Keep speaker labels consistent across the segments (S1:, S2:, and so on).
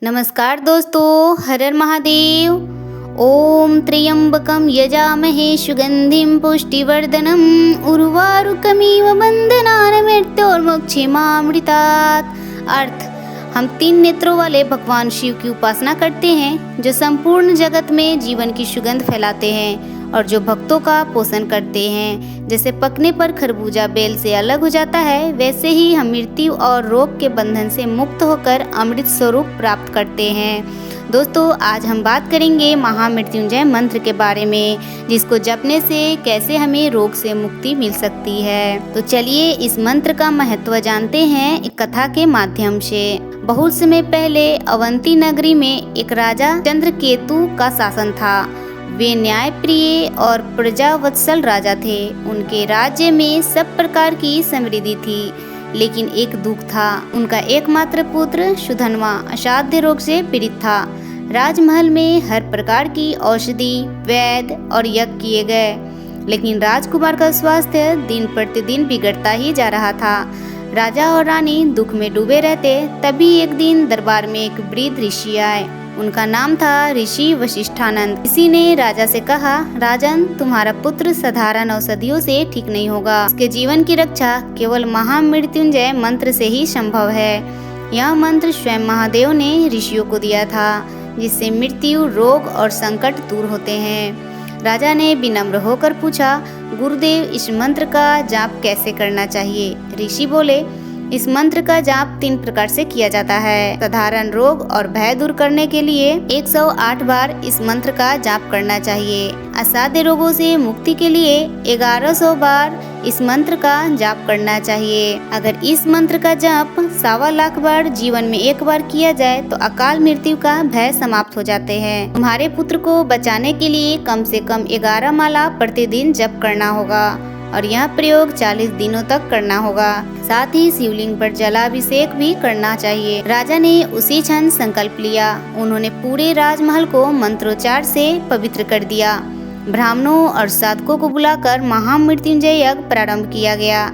S1: नमस्कार दोस्तों, हर हर महादेव। ओम त्र्यंबकम यजामहे सुगंधिम पुष्टिवर्धनम उर्वारुकमिव बंधनान् मृत्योर्मुक्षीमामृतात्। अर्थ, हम 3 नेत्रों वाले भगवान शिव की उपासना करते हैं, जो संपूर्ण जगत में जीवन की सुगंध फैलाते हैं और जो भक्तों का पोषण करते हैं। जैसे पकने पर खरबूजा बेल से अलग हो जाता है, वैसे ही हम मृत्यु और रोग के बंधन से मुक्त होकर अमृत स्वरूप प्राप्त करते हैं। दोस्तों, आज हम बात करेंगे महामृत्युंजय मंत्र के बारे में, जिसको जपने से कैसे हमें रोग से मुक्ति मिल सकती है। तो चलिए इस मंत्र का महत्व जानते हैं एक कथा के माध्यम से। बहुत समय पहले अवंती नगरी में एक राजा चंद्रकेतु का शासन था। वे न्यायप्रिय और प्रजावत्सल राजा थे। उनके राज्य में सब प्रकार की समृद्धि थी, लेकिन एक दुख था। उनका एकमात्र पुत्र सुधन्वा असाध्य रोग से पीड़ित था। राजमहल में हर प्रकार की औषधि, वैद्य और यज्ञ किए गए, लेकिन राजकुमार का स्वास्थ्य दिन प्रतिदिन बिगड़ता ही जा रहा था। राजा और रानी दुख में डूबे रहते। तभी एक दिन दरबार में एक वृद्ध ऋषि आए। उनका नाम था ऋषि वशिष्ठानंद। ऋषि ने राजा से कहा, राजन, तुम्हारा पुत्र साधारण औषधियों से ठीक नहीं होगा। उसके जीवन की रक्षा केवल महामृत्युंजय मंत्र से ही संभव है। यह मंत्र स्वयं महादेव ने ऋषियों को दिया था, जिससे मृत्यु, रोग और संकट दूर होते हैं। राजा ने विनम्र होकर पूछा, गुरुदेव, इस मंत्र का जाप कैसे करना चाहिए? ऋषि बोले, इस मंत्र का जाप 3 प्रकार से किया जाता है। साधारण रोग और भय दूर करने के लिए 108 बार इस मंत्र का जाप करना चाहिए। असाध्य रोगों से मुक्ति के लिए 1100 बार इस मंत्र का जाप करना चाहिए। अगर इस मंत्र का जाप 1.25 लाख बार जीवन में एक बार किया जाए तो अकाल मृत्यु का भय समाप्त हो जाते हैं। तुम्हारे पुत्र को बचाने के लिए कम से कम 11 माला प्रतिदिन जप करना होगा और यह प्रयोग 40 दिनों तक करना होगा। साथ ही शिवलिंग पर जलाभिषेक भी करना चाहिए। राजा ने उसी क्षण संकल्प लिया। उन्होंने पूरे राजमहल को मंत्रोच्चार से पवित्र कर दिया। ब्राह्मणों और साधकों को बुलाकर महामृत्युंजय यज्ञ प्रारंभ किया गया।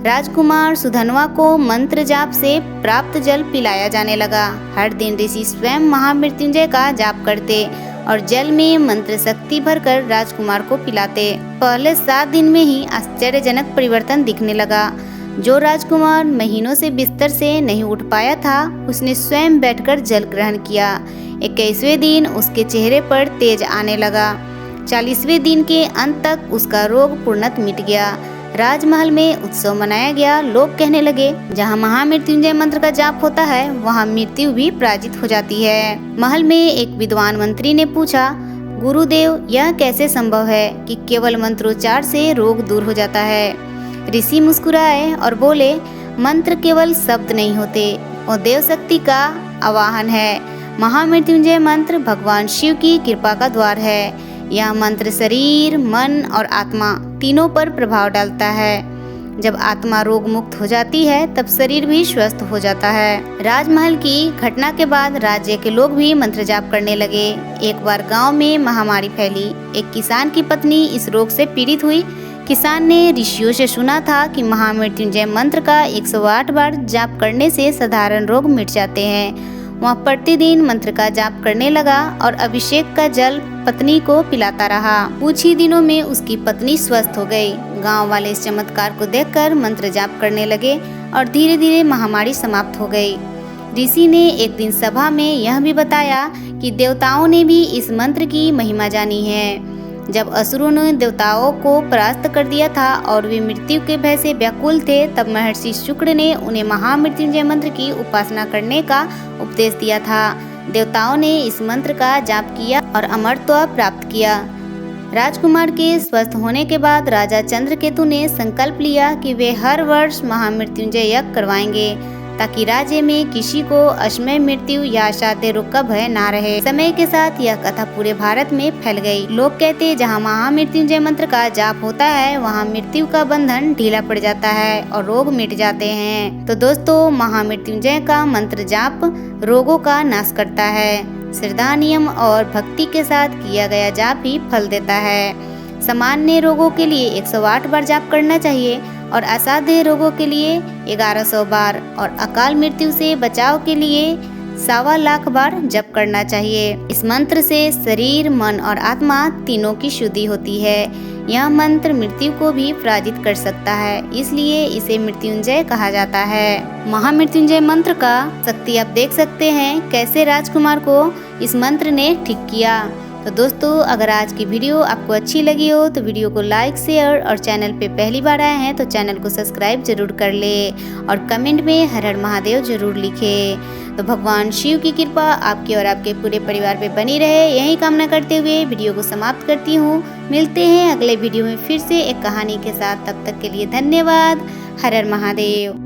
S1: राजकुमार सुधन्वा को मंत्र जाप से प्राप्त जल पिलाया जाने लगा। हर दिन ऋषि स्वयं महामृत्युंजय का जाप करते और जल में मंत्र शक्ति भरकर राजकुमार को पिलाते। पहले 7 दिन में ही आश्चर्यजनक परिवर्तन दिखने लगा। जो राजकुमार महीनों से बिस्तर से नहीं उठ पाया था, उसने स्वयं बैठकर जल ग्रहण किया। 21वें दिन उसके चेहरे पर तेज आने लगा। 40वें दिन के अंत तक उसका रोग पूर्णतः मिट गया। राजमहल में उत्सव मनाया गया। लोग कहने लगे, जहाँ महामृत्युंजय मंत्र का जाप होता है, वहाँ मृत्यु भी पराजित हो जाती है। महल में एक विद्वान मंत्री ने पूछा, गुरुदेव, यह कैसे संभव है कि केवल मंत्रोच्चार से रोग दूर हो जाता है? ऋषि मुस्कुराए और बोले, मंत्र केवल शब्द नहीं होते, वो देव शक्ति का आवाहन है। महामृत्युंजय मंत्र भगवान शिव की कृपा का द्वार है। यह मंत्र शरीर, मन और आत्मा तीनों पर प्रभाव डालता है। जब आत्मा रोग मुक्त हो जाती है, तब शरीर भी स्वस्थ हो जाता है। राजमहल की घटना के बाद राज्य के लोग भी मंत्र जाप करने लगे। एक बार गांव में महामारी फैली। एक किसान की पत्नी इस रोग से पीड़ित हुई। किसान ने ऋषियों से सुना था कि महामृत्युंजय मंत्र का 108 बार जाप करने से साधारण रोग मिट जाते हैं। वह प्रतिदिन मंत्र का जाप करने लगा और अभिषेक का जल पत्नी को पिलाता रहा। कुछ ही दिनों में उसकी पत्नी स्वस्थ हो गई। गांव वाले इस चमत्कार को देखकर मंत्र जाप करने लगे और धीरे धीरे महामारी समाप्त हो गई। ऋषि ने एक दिन सभा में यह भी बताया कि देवताओं ने भी इस मंत्र की महिमा जानी है। जब असुरों ने देवताओं को परास्त कर दिया था और वे मृत्यु के भय से व्याकुल थे, तब महर्षि शुक्र ने उन्हें महामृत्युंजय मंत्र की उपासना करने का उपदेश दिया था। देवताओं ने इस मंत्र का जाप किया और अमरत्व प्राप्त किया। राजकुमार के स्वस्थ होने के बाद राजा चंद्रकेतु ने संकल्प लिया कि वे हर वर्ष महामृत्युंजय यज्ञ करवाएंगे, ताकि राज्य में किसी को अश्मय मृत्यु या असाध्य रोग का भय ना रहे। समय के साथ यह कथा पूरे भारत में फैल गई। लोग कहते, जहाँ महामृत्युंजय मंत्र का जाप होता है, वहाँ मृत्यु का बंधन ढीला पड़ जाता है और रोग मिट जाते हैं। तो दोस्तों, महामृत्युंजय का मंत्र जाप रोगों का नाश करता है। श्रद्धा, नियम और भक्ति के साथ किया गया जाप ही फल देता है। सामान्य रोगों के लिए 108 बार जाप करना चाहिए और असाध्य रोगों के लिए 1100 बार और अकाल मृत्यु से बचाव के लिए 1.25 लाख बार जप करना चाहिए। इस मंत्र से शरीर, मन और आत्मा तीनों की शुद्धि होती है। यह मंत्र मृत्यु को भी पराजित कर सकता है, इसलिए इसे मृत्युंजय कहा जाता है। महामृत्युंजय मंत्र का शक्ति आप देख सकते हैं कैसे राजकुमार को इस मंत्र ने ठीक किया। तो दोस्तों, अगर आज की वीडियो आपको अच्छी लगी हो तो वीडियो को लाइक, शेयर और चैनल पे पहली बार आए हैं तो चैनल को सब्सक्राइब जरूर कर ले और कमेंट में हर हर महादेव जरूर लिखे। तो भगवान शिव की कृपा आपके और आपके पूरे परिवार पे बनी रहे, यही कामना करते हुए वीडियो को समाप्त करती हूँ। मिलते हैं अगले वीडियो में फिर से एक कहानी के साथ। तब तक के लिए धन्यवाद। हर हर महादेव।